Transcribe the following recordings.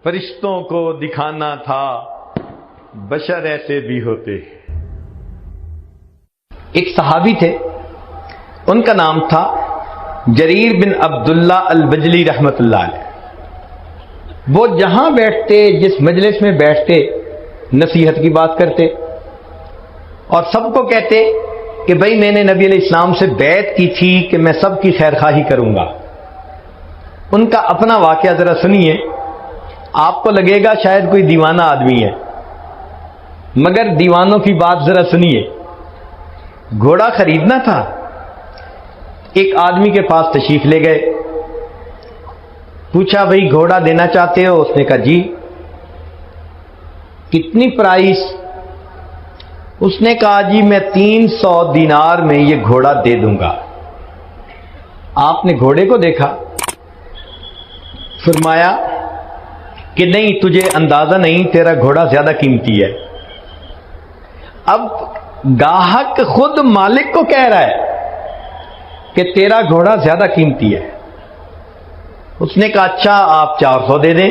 فرشتوں کو دکھانا تھا بشر ایسے بھی ہوتے. ایک صحابی تھے، ان کا نام تھا جریر بن عبداللہ البجلی رحمت اللہ علیہ. وہ جہاں بیٹھتے، جس مجلس میں بیٹھتے، نصیحت کی بات کرتے اور سب کو کہتے کہ بھئی میں نے نبی علیہ السلام سے بیعت کی تھی کہ میں سب کی خیر خواہی کروں گا. ان کا اپنا واقعہ ذرا سنیے، آپ کو لگے گا شاید کوئی دیوانہ آدمی ہے، مگر دیوانوں کی بات ذرا سنیے. گھوڑا خریدنا تھا، ایک آدمی کے پاس تشریف لے گئے، پوچھا بھئی گھوڑا دینا چاہتے ہو؟ اس نے کہا جی. کتنی پرائس؟ اس نے کہا جی میں 300 دینار میں یہ گھوڑا دے دوں گا. آپ نے گھوڑے کو دیکھا، فرمایا کہ نہیں، تجھے اندازہ نہیں، تیرا گھوڑا زیادہ قیمتی ہے. اب گاہک خود مالک کو کہہ رہا ہے کہ تیرا گھوڑا زیادہ قیمتی ہے. اس نے کہا اچھا آپ 400 دے دیں.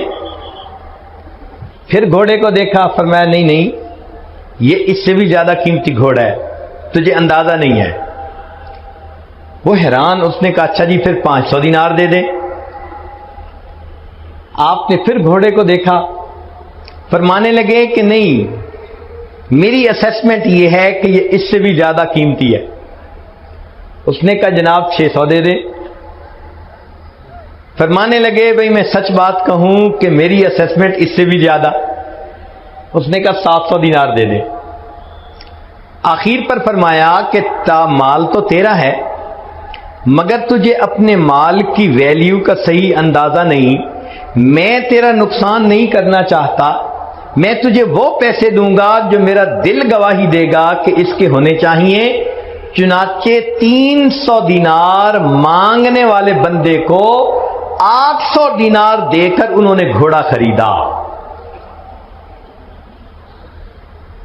پھر گھوڑے کو دیکھا، فرمایا نہیں نہیں، یہ اس سے بھی زیادہ قیمتی گھوڑا ہے، تجھے اندازہ نہیں ہے. وہ حیران، اس نے کہا اچھا جی پھر 500 دینار دے دیں. آپ نے پھر گھوڑے کو دیکھا، فرمانے لگے کہ نہیں، میری اسیسمنٹ یہ ہے کہ یہ اس سے بھی زیادہ قیمتی ہے. اس نے کہا جناب 600 دے دیں. فرمانے لگے بھئی میں سچ بات کہوں کہ میری اسیسمنٹ اس سے بھی زیادہ. اس نے کہا 700 دینار دے دیں. آخر پر فرمایا کہ مال تو تیرا ہے، مگر تجھے اپنے مال کی ویلیو کا صحیح اندازہ نہیں. میں تیرا نقصان نہیں کرنا چاہتا، میں تجھے وہ پیسے دوں گا جو میرا دل گواہی دے گا کہ اس کے ہونے چاہیے. چنانچہ 300 دینار مانگنے والے بندے کو 800 دینار دے کر انہوں نے گھوڑا خریدا.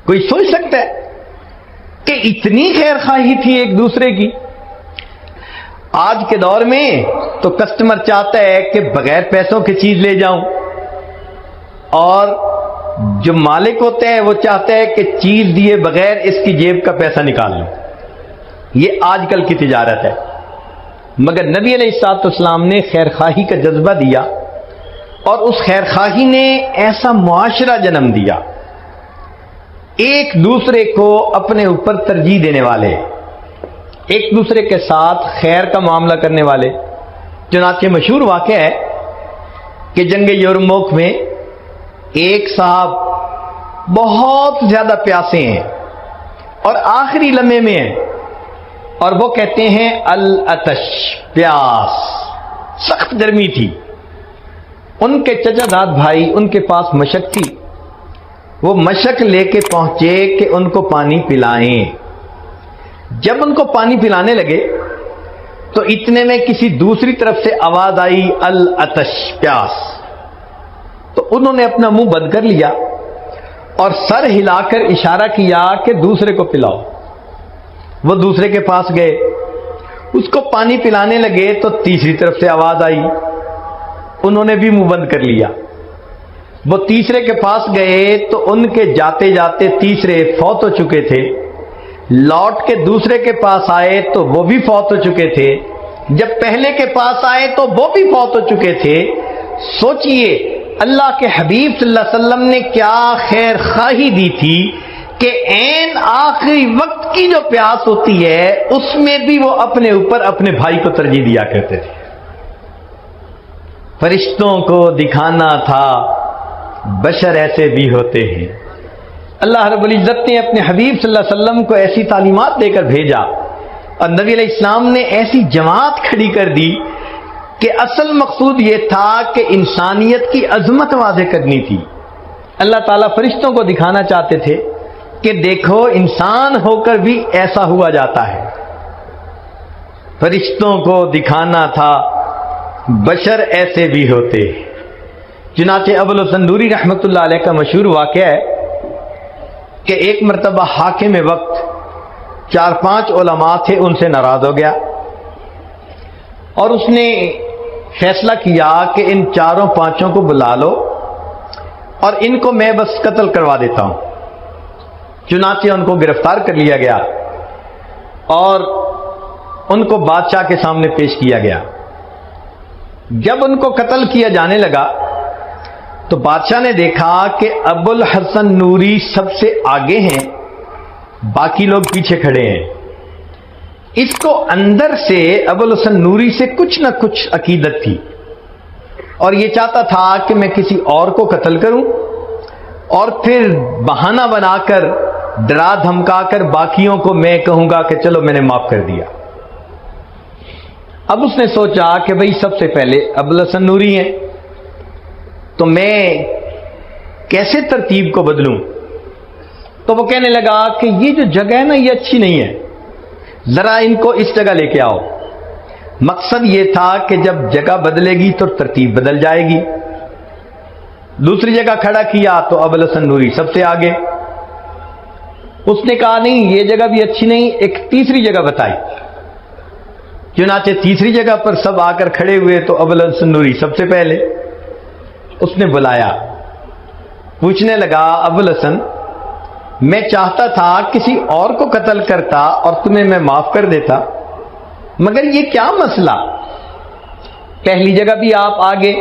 کوئی سوچ سکتا ہے کہ اتنی خیر خواہی تھی ایک دوسرے کی؟ آج کے دور میں تو کسٹمر چاہتا ہے کہ بغیر پیسوں کی چیز لے جاؤں، اور جو مالک ہوتا ہے وہ چاہتا ہے کہ چیز دیے بغیر اس کی جیب کا پیسہ نکال لوں. یہ آج کل کی تجارت ہے. مگر نبی علیہ الصلوۃ والسلام نے خیر خواہی کا جذبہ دیا، اور اس خیر خواہی نے ایسا معاشرہ جنم دیا، ایک دوسرے کو اپنے اوپر ترجیح دینے والے، ایک دوسرے کے ساتھ خیر کا معاملہ کرنے والے. چنانچہ مشہور واقعہ ہے کہ جنگ یرموک میں ایک صاحب بہت زیادہ پیاسے ہیں اور آخری لمحے میں ہیں، اور وہ کہتے ہیں العطش، پیاس، سخت گرمی تھی. ان کے چچا داد بھائی، ان کے پاس مشک تھی، وہ مشک لے کے پہنچے کہ ان کو پانی پلائیں. جب ان کو پانی پلانے لگے تو اتنے میں کسی دوسری طرف سے آواز آئی العطش، پیاس. تو انہوں نے اپنا منہ بند کر لیا اور سر ہلا کر اشارہ کیا کہ دوسرے کو پلاؤ. وہ دوسرے کے پاس گئے، اس کو پانی پلانے لگے تو تیسری طرف سے آواز آئی، انہوں نے بھی منہ بند کر لیا. وہ تیسرے کے پاس گئے تو ان کے جاتے جاتے تیسرے فوت ہو چکے تھے. لوٹ کے دوسرے کے پاس آئے تو وہ بھی فوت ہو چکے تھے. جب پہلے کے پاس آئے تو وہ بھی فوت ہو چکے تھے. سوچئے اللہ کے حبیب صلی اللہ علیہ وسلم نے کیا خیر خواہی دی تھی کہ عین آخری وقت کی جو پیاس ہوتی ہے اس میں بھی وہ اپنے اوپر اپنے بھائی کو ترجیح دیا کرتے تھے. فرشتوں کو دکھانا تھا بشر ایسے بھی ہوتے ہیں. اللہ رب العزت نے اپنے حبیب صلی اللہ علیہ وسلم کو ایسی تعلیمات دے کر بھیجا، اور نبی علیہ السلام نے ایسی جماعت کھڑی کر دی کہ اصل مقصود یہ تھا کہ انسانیت کی عظمت واضح کرنی تھی. اللہ تعالیٰ فرشتوں کو دکھانا چاہتے تھے کہ دیکھو انسان ہو کر بھی ایسا ہوا جاتا ہے. فرشتوں کو دکھانا تھا بشر ایسے بھی ہوتے. چنانچہ ابو السندوری رحمت اللہ علیہ کا مشہور واقعہ ہے کہ ایک مرتبہ حاکم وقت 4-5 علماء تھے، ان سے ناراض ہو گیا اور اس نے فیصلہ کیا کہ ان 4-5 کو بلا لو اور ان کو میں بس قتل کروا دیتا ہوں۔ چنانچہ ان کو گرفتار کر لیا گیا اور ان کو بادشاہ کے سامنے پیش کیا گیا۔ جب ان کو قتل کیا جانے لگا تو بادشاہ نے دیکھا کہ ابو الحسن نوری سب سے آگے ہیں، باقی لوگ پیچھے کھڑے ہیں۔ اس کو اندر سے ابو الحسن نوری سے کچھ نہ کچھ عقیدت تھی اور یہ چاہتا تھا کہ میں کسی اور کو قتل کروں اور پھر بہانہ بنا کر ڈرا دھمکا کر باقیوں کو میں کہوں گا کہ چلو میں نے معاف کر دیا۔ اب اس نے سوچا کہ بھئی سب سے پہلے ابو الحسن نوری ہیں تو میں کیسے ترتیب کو بدلوں؟ تو وہ کہنے لگا کہ یہ جو جگہ ہے نا یہ اچھی نہیں ہے، ذرا ان کو اس جگہ لے کے آؤ۔ مقصد یہ تھا کہ جب جگہ بدلے گی تو ترتیب بدل جائے گی۔ دوسری جگہ کھڑا کیا تو ابو الحسن نوری سب سے آگے۔ اس نے کہا نہیں یہ جگہ بھی اچھی نہیں، ایک تیسری جگہ بتائی۔ چنانچہ تیسری جگہ پر سب آ کر کھڑے ہوئے تو ابو الحسن نوری سب سے پہلے۔ اس نے بلایا، پوچھنے لگا ابو الحسن میں چاہتا تھا کسی اور کو قتل کرتا اور تمہیں میں معاف کر دیتا، مگر یہ کیا مسئلہ؟ پہلی جگہ بھی آپ آگے،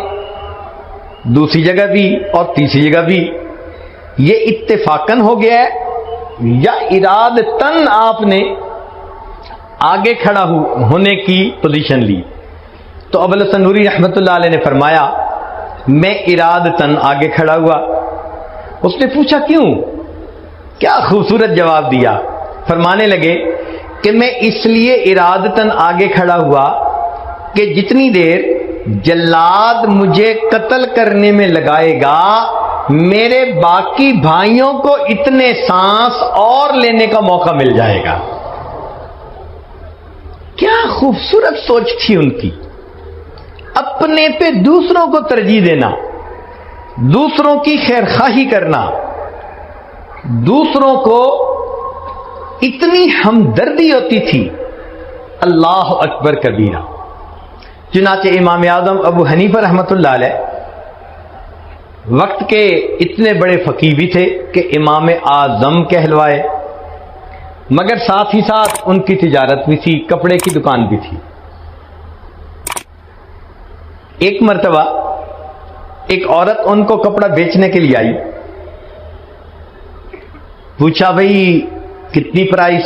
دوسری جگہ بھی اور تیسری جگہ بھی، یہ اتفاقاً ہو گیا ہے یا ارادتاً آپ نے آگے کھڑا ہونے کی پوزیشن لی؟ تو ابو الحسن نوری رحمت اللہ علیہ نے فرمایا میں ارادتاً آگے کھڑا ہوا۔ اس نے پوچھا کیوں؟ کیا خوبصورت جواب دیا۔ فرمانے لگے کہ میں اس لیے ارادتاً آگے کھڑا ہوا کہ جتنی دیر جلاد مجھے قتل کرنے میں لگائے گا میرے باقی بھائیوں کو اتنے سانس اور لینے کا موقع مل جائے گا۔ کیا خوبصورت سوچ تھی ان کی، اپنے پہ دوسروں کو ترجیح دینا، دوسروں کی خیر خواہی کرنا، دوسروں کو اتنی ہمدردی ہوتی تھی۔ اللہ اکبر کبیرہ۔ چنانچہ امام اعظم ابو حنیفہ رحمۃ اللہ علیہ وقت کے اتنے بڑے فقیہ بھی تھے کہ امام اعظم کہلوائے، مگر ساتھ ہی ساتھ ان کی تجارت بھی تھی، کپڑے کی دکان بھی تھی۔ ایک مرتبہ ایک عورت ان کو کپڑا بیچنے کے لیے آئی، پوچھا بھئی کتنی پرائس؟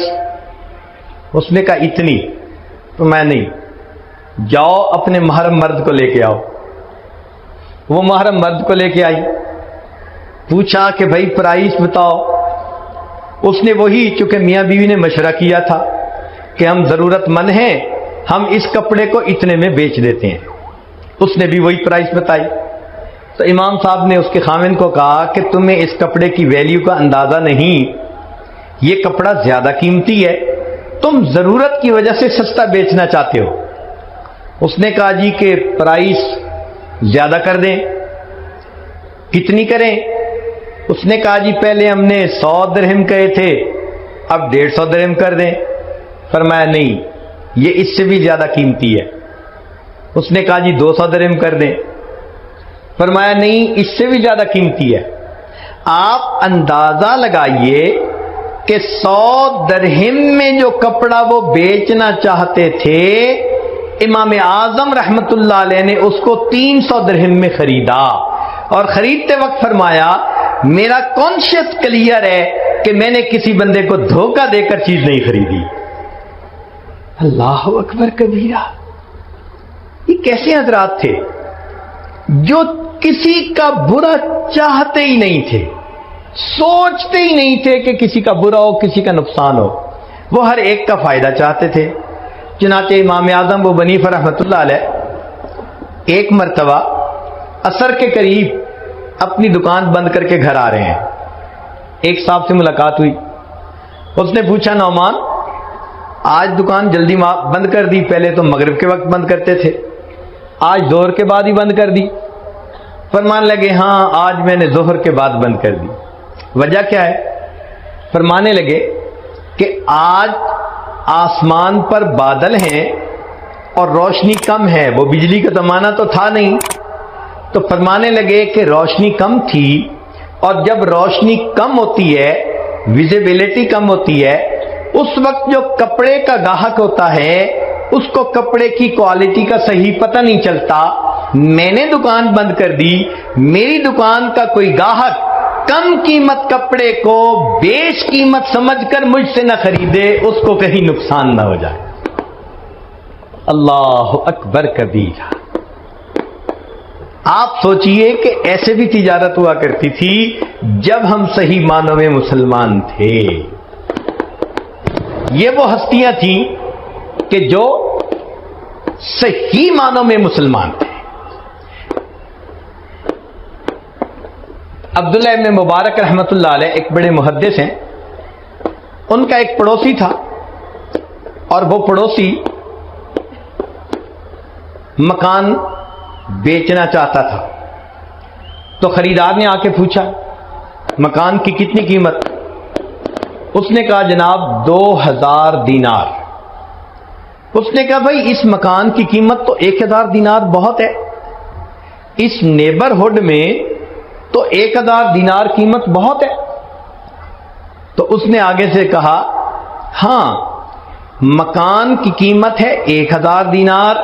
اس نے کہا اتنی۔ تو میں نہیں، جاؤ اپنے محرم مرد کو لے کے آؤ۔ وہ محرم مرد کو لے کے آئی، پوچھا کہ بھئی پرائس بتاؤ۔ اس نے وہی، چونکہ میاں بیوی نے مشورہ کیا تھا کہ ہم ضرورت مند ہیں، ہم اس کپڑے کو اتنے میں بیچ دیتے ہیں، اس نے بھی وہی پرائس بتائی۔ تو امام صاحب نے اس کے خاوند کو کہا کہ تمہیں اس کپڑے کی ویلیو کا اندازہ نہیں، یہ کپڑا زیادہ قیمتی ہے، تم ضرورت کی وجہ سے سستا بیچنا چاہتے ہو۔ اس نے کہا جی کہ پرائس زیادہ کر دیں۔ کتنی کریں؟ اس نے کہا جی پہلے ہم نے 100 درہم کہے تھے، اب 150 درہم کر دیں۔ فرمایا نہیں، یہ اس سے بھی زیادہ قیمتی ہے۔ اس نے کہا جی 200 درہم کر دیں۔ فرمایا نہیں، اس سے بھی زیادہ قیمتی ہے۔ آپ اندازہ لگائیے کہ 100 درہم میں جو کپڑا وہ بیچنا چاہتے تھے، امام اعظم رحمت اللہ علیہ نے اس کو 300 درہم میں خریدا، اور خریدتے وقت فرمایا میرا کانشیس کلیئر ہے کہ میں نے کسی بندے کو دھوکہ دے کر چیز نہیں خریدی۔ اللہ اکبر کبیرہ۔ یہ کیسے حضرات تھے جو کسی کا برا چاہتے ہی نہیں تھے، سوچتے ہی نہیں تھے کہ کسی کا برا ہو، کسی کا نقصان ہو، وہ ہر ایک کا فائدہ چاہتے تھے۔ چنانچہ امام اعظم ابو حنیفہ رحمۃ اللہ علیہ ایک مرتبہ عصر کے قریب اپنی دکان بند کر کے گھر آ رہے ہیں، ایک صاحب سے ملاقات ہوئی۔ اس نے پوچھا نعمان آج دکان جلدی بند کر دی، پہلے تو مغرب کے وقت بند کرتے تھے، آج ظہر کے بعد ہی بند کر دی؟ فرمان لگے ہاں آج میں نے ظہر کے بعد بند کر دی۔ وجہ کیا ہے؟ فرمانے لگے کہ آج آسمان پر بادل ہیں اور روشنی کم ہے، وہ بجلی کا زمانہ تو تھا نہیں، تو فرمانے لگے کہ روشنی کم تھی اور جب روشنی کم ہوتی ہے، ویزیبلٹی کم ہوتی ہے، اس وقت جو کپڑے کا گاہک ہوتا ہے اس کو کپڑے کی کوالٹی کا صحیح پتہ نہیں چلتا۔ میں نے دکان بند کر دی، میری دکان کا کوئی گاہک کم قیمت کپڑے کو بیش قیمت سمجھ کر مجھ سے نہ خریدے، اس کو کہیں نقصان نہ ہو جائے۔ اللہ اکبر کبیرہ۔ آپ سوچئے کہ ایسے بھی تجارت ہوا کرتی تھی جب ہم صحیح معنوں میں مسلمان تھے۔ یہ وہ ہستیاں تھیں کہ جو صحیح معنوں میں مسلمان تھے۔ عبداللہ ابن مبارک رحمۃ اللہ علیہ ایک بڑے محدث ہیں، ان کا ایک پڑوسی تھا، اور وہ پڑوسی مکان بیچنا چاہتا تھا۔ تو خریدار نے آ کے پوچھا مکان کی کتنی قیمت؟ اس نے کہا جناب 2000 دینار۔ اس نے کہا بھائی اس مکان کی قیمت تو 1000 دینار بہت ہے، اس نیبرہڈ میں تو 1000 دینار قیمت بہت ہے۔ تو اس نے آگے سے کہا ہاں مکان کی قیمت ہے 1000 دینار،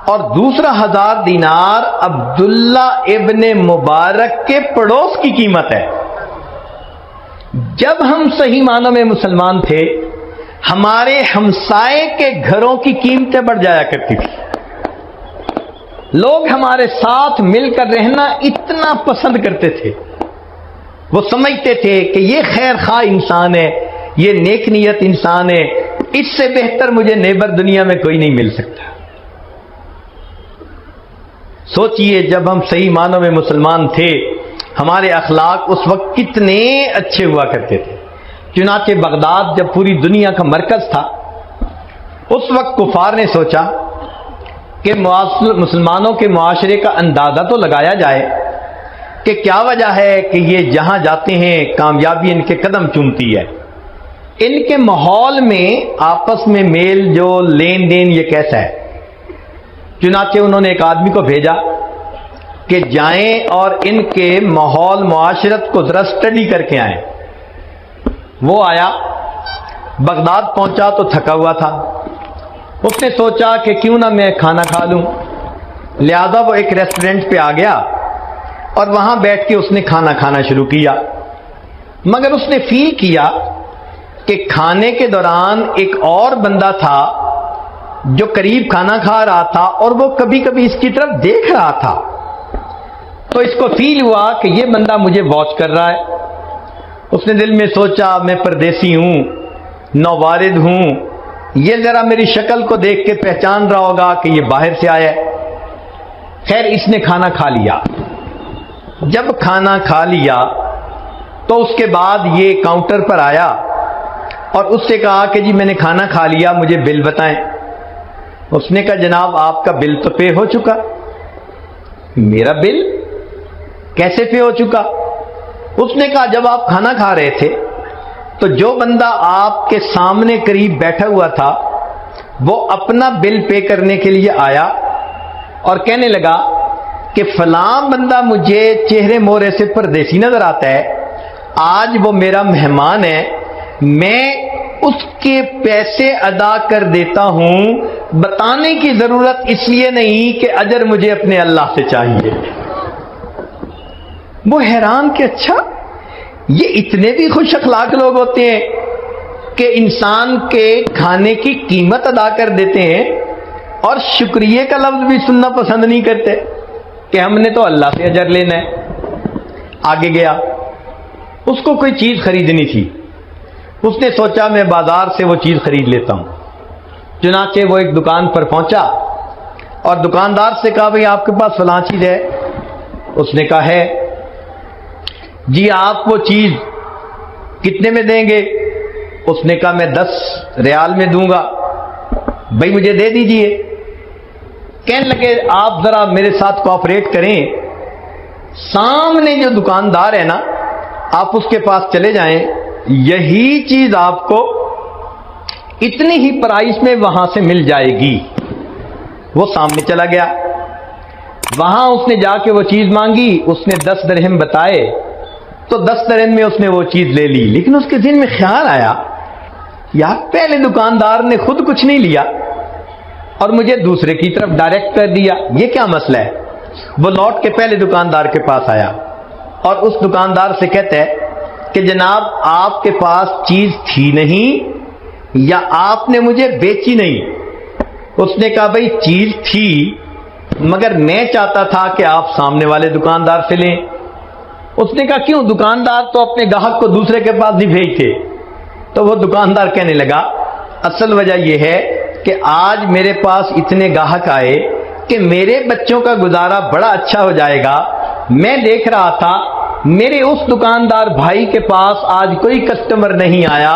اور دوسرا 1000 دینار عبداللہ ابن مبارک کے پڑوس کی قیمت ہے۔ جب ہم صحیح معنوں میں مسلمان تھے ہمارے ہمسائے کے گھروں کی قیمتیں بڑھ جایا کرتی تھی، لوگ ہمارے ساتھ مل کر رہنا اتنا پسند کرتے تھے، وہ سمجھتے تھے کہ یہ خیر خواہ انسان ہے، یہ نیک نیت انسان ہے، اس سے بہتر مجھے نیبر دنیا میں کوئی نہیں مل سکتا۔ سوچئے جب ہم صحیح معنوں میں مسلمان تھے ہمارے اخلاق اس وقت کتنے اچھے ہوا کرتے تھے۔ چنانچہ بغداد جب پوری دنیا کا مرکز تھا، اس وقت کفار نے سوچا کہ مسلمانوں کے معاشرے کا اندازہ تو لگایا جائے کہ کیا وجہ ہے کہ یہ جہاں جاتے ہیں کامیابی ان کے قدم چومتی ہے، ان کے ماحول میں آپس میں میل جول لین دین یہ کیسا ہے۔ چنانچہ انہوں نے ایک آدمی کو بھیجا کہ جائیں اور ان کے ماحول معاشرت کو ذرا اسٹڈی کر کے آئیں۔ وہ آیا، بغداد پہنچا تو تھکا ہوا تھا، اس نے سوچا کہ کیوں نہ میں کھانا کھا لوں، لہذا وہ ایک ریسٹورنٹ پہ آ گیا اور وہاں بیٹھ کے اس نے کھانا کھانا شروع کیا۔ مگر اس نے فیل کیا کہ کھانے کے دوران ایک اور بندہ تھا جو قریب کھانا کھا رہا تھا اور وہ کبھی کبھی اس کی طرف دیکھ رہا تھا، تو اس کو فیل ہوا کہ یہ بندہ مجھے واچ کر رہا ہے۔ اس نے دل میں سوچا میں پردیسی ہوں، نووارد ہوں، یہ ذرا میری شکل کو دیکھ کے پہچان رہا ہوگا کہ یہ باہر سے آیا ہے۔ خیر اس نے کھانا کھا لیا۔ جب کھانا کھا لیا تو اس کے بعد یہ کاؤنٹر پر آیا اور اس سے کہا کہ جی میں نے کھانا کھا لیا، مجھے بل بتائیں۔ اس نے کہا جناب آپ کا بل تو پے ہو چکا۔ میرا بل کیسے پے ہو چکا؟ اس نے کہا جب آپ کھانا کھا رہے تھے تو جو بندہ آپ کے سامنے قریب بیٹھا ہوا تھا وہ اپنا بل پے کرنے کے لیے آیا اور کہنے لگا کہ فلاں بندہ مجھے چہرے مورے سے پردیسی نظر آتا ہے، آج وہ میرا مہمان ہے، میں اس کے پیسے ادا کر دیتا ہوں، بتانے کی ضرورت اس لیے نہیں کہ اجر مجھے اپنے اللہ سے چاہیے۔ وہ حیران کہ اچھا یہ اتنے بھی خوش اخلاق لوگ ہوتے ہیں کہ انسان کے کھانے کی قیمت ادا کر دیتے ہیں اور شکریہ کا لفظ بھی سننا پسند نہیں کرتے کہ ہم نے تو اللہ سے اجر لینا ہے۔ آگے گیا، اس کو کوئی چیز خریدنی تھی، اس نے سوچا میں بازار سے وہ چیز خرید لیتا ہوں۔ چنانچہ وہ ایک دکان پر پہنچا اور دکاندار سے کہا بھئی آپ کے پاس فلاں چیز ہے؟ اس نے کہا ہے۔ جی آپ وہ چیز کتنے میں دیں گے؟ اس نے کہا میں 10 ریال میں دوں گا۔ بھائی مجھے دے دیجئے۔ کہنے لگے آپ ذرا میرے ساتھ کوآپریٹ کریں، سامنے جو دکاندار ہے نا آپ اس کے پاس چلے جائیں، یہی چیز آپ کو اتنی ہی پرائس میں وہاں سے مل جائے گی۔ وہ سامنے چلا گیا، وہاں اس نے جا کے وہ چیز مانگی، اس نے 10 درہم بتائے، تو 10 درہم میں اس نے وہ چیز لے لی، لیکن اس کے ذہن میں خیال آیا یار پہلے دکاندار نے خود کچھ نہیں لیا اور مجھے دوسرے کی طرف ڈائریکٹ کر دیا، یہ کیا مسئلہ ہے؟ وہ لوٹ کے پہلے دکاندار کے پاس آیا اور اس دکاندار سے کہتا ہے کہ جناب آپ کے پاس چیز تھی نہیں یا آپ نے مجھے بیچی نہیں؟ اس نے کہا بھئی چیز تھی مگر میں چاہتا تھا کہ آپ سامنے والے دکاندار سے لیں۔ اس نے کہا کیوں؟ دکاندار تو اپنے گاہک کو دوسرے کے پاس نہیں بھیجتے۔ تو وہ دکاندار کہنے لگا اصل وجہ یہ ہے کہ آج میرے پاس اتنے گاہک آئے کہ میرے بچوں کا گزارا بڑا اچھا ہو جائے گا، میں دیکھ رہا تھا میرے اس دکاندار بھائی کے پاس آج کوئی کسٹمر نہیں آیا،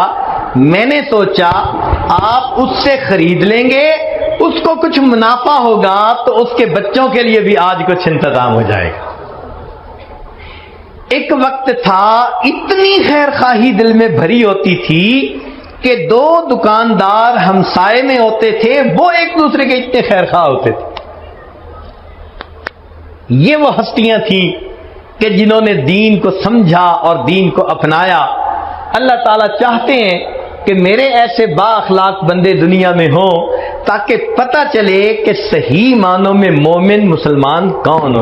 میں نے سوچا آپ اس سے خرید لیں گے، اس کو کچھ منافع ہوگا تو اس کے بچوں کے لیے بھی آج کچھ انتظام ہو جائے گا۔ ایک وقت تھا اتنی خیر خواہی دل میں بھری ہوتی تھی کہ 2 دکاندار ہمسائے میں ہوتے تھے، وہ ایک دوسرے کے اتنے خیر خواہ ہوتے تھے۔ یہ وہ ہستیاں تھیں کہ جنہوں نے دین کو سمجھا اور دین کو اپنایا۔ اللہ تعالیٰ چاہتے ہیں کہ میرے ایسے با اخلاق بندے دنیا میں ہوں تاکہ پتہ چلے کہ صحیح معنوں میں مومن مسلمان کون ہوتا ہے۔